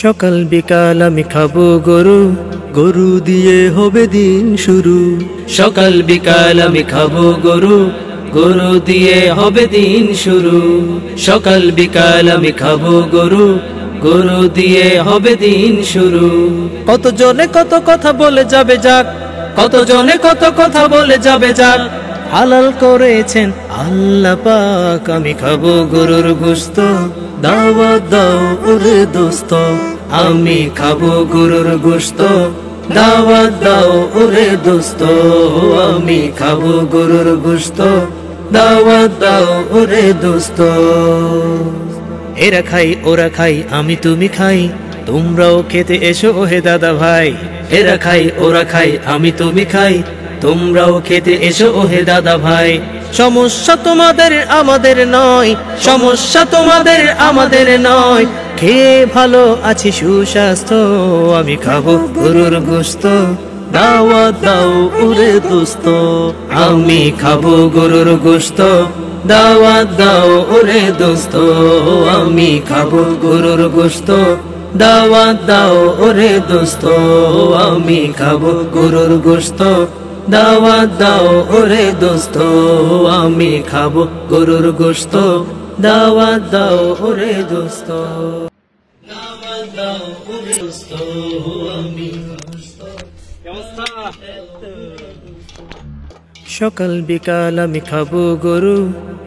সকাল বিকাল আমি খাবো গরু, গরু দিয়ে হবে দিন শুরু। সকাল বিকাল আমি খাবো গরু, গরু দিয়ে হবে দিন শুরু। সকাল বিকাল আমি খাবো গরু, গরু দিয়ে হবে দিন শুরু। কত জনে কত কথা বলে যাবে যাক, কত জনে কত কথা বলে যাবে যাক। হালাল করেছেন আল্লাহ পাক, আমি খাবো গরুর গোশত, দাওয়াত দাও ওরে দোস্ত। আমি খাবো গরুর গোশত, দাওয়াত দাও ওরে দোস্ত। আমি খাবো গরুর গোশত, দাওয়াত দাও ওরে দোস্ত। এরা খাই ওরা খাই আমি তুমি খাই, তোমরাও খেতে এসো ওহে দাদা ভাই। এরা খাই ওরা খাই আমি তুমি খাই, তোমরাও খেতে এসো ওহে দাদা ভাই। সমস্যা তোমাদের আমাদের নয়, সমস্যা তোমাদের আমাদের নয়। খেয়ে ভালো আছি সুস্বাস্থ্য, আমি খাবো গরুর গোশত, দাওয়াত দাও ওরে দোস্ত। আমি খাবো গরুর গোশত, দাওয়াত দাও ওরে দোস্ত। আমি খাবো গরুর গোশত, দাওয়াত দাও ওরে দোস্ত। আমি খাবো গরুর গোশত, দাওয়াত দাও ওরে দোস্ত। আমি খাবো গরুর গোশত, দাওয়াত দাও ওরে দোস্ত। দাওয়াত দাও ওরে দোস্ত। আমি সকাল বিকাল আমি খাবো গরু,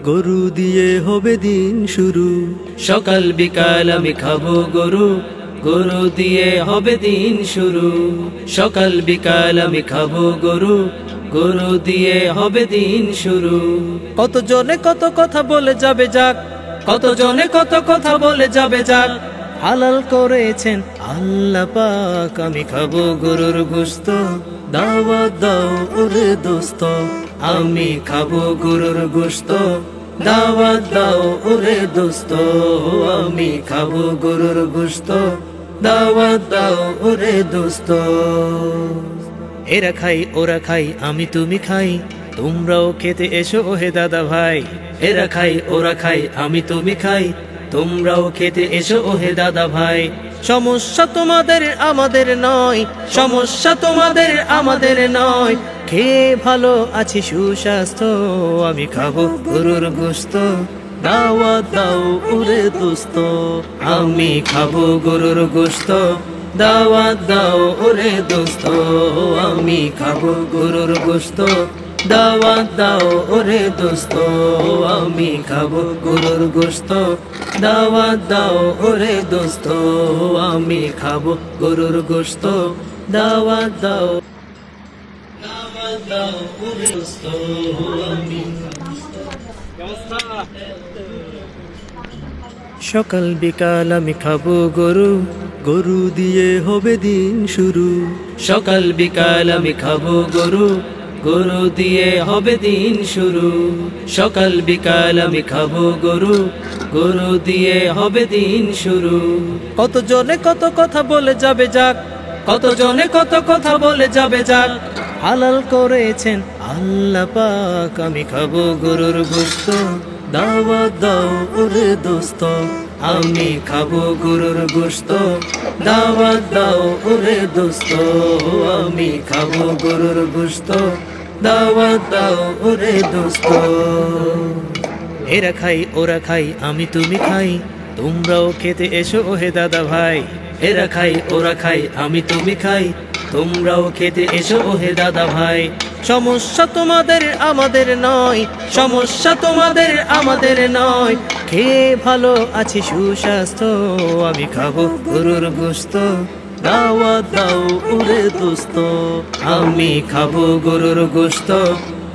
গরু দিয়ে হবে দিন শুরু। সকাল বিকাল আমি খাবো গরু, গরু দিয়ে হবে দিন শুরু। সকাল বিকাল আমি খাবো গরু, গরু দিয়ে হবে দিন শুরু। কত জনে কত কথা বলে যাবে যাক, কত জনে কত কথা বলে যাবে যাক। হালাল করেছেন আল্লাহ পাক, আমি খাবো গরুর গোশত, দাওয়াত দাও ওরে দোস্ত। আমি খাবো গরুর গোশত, দাওয়াত দাও ওরে দোস্ত। আমি খাবো গরুর গোশত, দাওয়াত দাও ওরে দোস্ত। এরা খাই ওরা খাই আমি তুমি খাই, তোমরাও খেতে এসো ওহে দাদা ভাই। এরা খাই ওরা খাই আমি তুমি খাই, তোমরাও খেতে এসো ওহে দাদা ভাই। সমস্যা তোমাদের আমাদের নয়, সমস্যা তোমাদের আমাদের নয়। খেয়ে ভালো আছি সুস্বাস্থ্য, আমি খাবো গরুর গোশত, দাওয়াত দাও ওরে দোস্ত। আমি খাবো গরুর গোশত, দাওয়াত দাও ওরে দোস্ত। আমি খাবো গরুর গোশত, দাওয়াত দাও ওরে দোস্ত। আমি খাবো গরুর গোশত, দাওয়াত দাও ওরে দোস্ত। আমি খাবো গরুর গোশত, দাওয়াত দাও, দাওয়াত দাও ওরে দোস্ত। আমি সকাল বিকাল আমি খাবো গরু, গরু দিয়ে হবে দিন শুরু। সকাল বিকাল আমি খাবো গরু, গরু দিয়ে হবে দিন শুরু। সকাল বিকাল আমি খাবো গরু, গরু দিয়ে হবে দিন শুরু। কত জনে কত কথা বলে যাবে যাক, কত জনে কত কথা বলে যাবে যাক। হালাল করেছেন আল্লাহ পাক, আমি খাবো গরুর গোশত, দাওয়াত দাও ওরে দোস্ত। আমি খাবো গরুর গোশত, দাওয়াত দাও ওরে দোস্ত। আমি খাবো গরুর গোশত, দাওয়াত দাও ওরে দোস্ত। এরা খাই ওরা খাই আমি তুমি খাই, তোমরাও খেতে এসো ওহে দাদা ভাই। এরা খাই ওরা খাই আমি তুমি খাই, তোমরাও খেতে এসো ওহে দাদা ভাই। সমস্যা তোমাদের আমাদের নয়, সমস্যা তোমাদের আমাদের নয়। খেয়ে ভালো আছি সুস্বাস্থ্য, আমি খাবো গরুর গোশত, দাওয়াত দাও ওরে দোস্ত। আমি খাবো গরুর গোশত,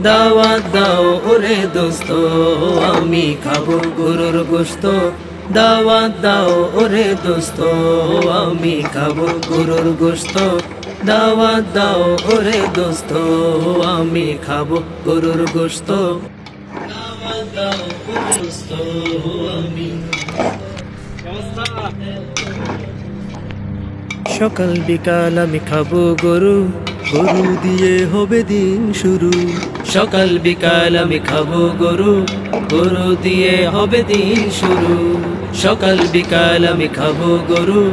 দাওয়াত দাও ওরে দোস্ত। আমি খাবো গরুর গোশত, দাওয়াত দাও ওরে দোস্ত। আমি খাবো গরুর গোশত, দাওয়াত দাও ওরে দোস্ত। আমি খাবো গরুর গোশত, দাওয়াত দাও ওরে দোস্ত। আমি সকাল বিকাল আমি খাবো গরু, গরু দিয়ে হবে দিন শুরু। সকাল বিকাল আমি খাবো গরু, গরু দিয়ে হবে দিন শুরু। সকাল বিকাল আমি খাবো গরু,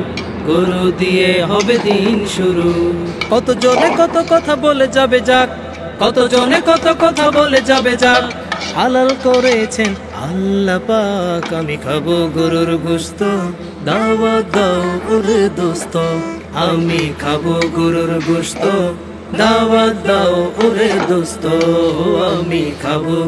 গরু দিয়ে হবে দিন শুরু। কত জনে কত কথা বলে যাবে যাক, কত জনে কত কথা বলে যাবে যাক, হালাল করেছেন আল্লাহ পাক। আমি খাবো গরুর গোশত, দাওয়াত দাও ওরে দোস্ত। আমি খাবো গরুর গোশত, দাওয়াত দাও ওরে দোস্ত। আমি খাবো।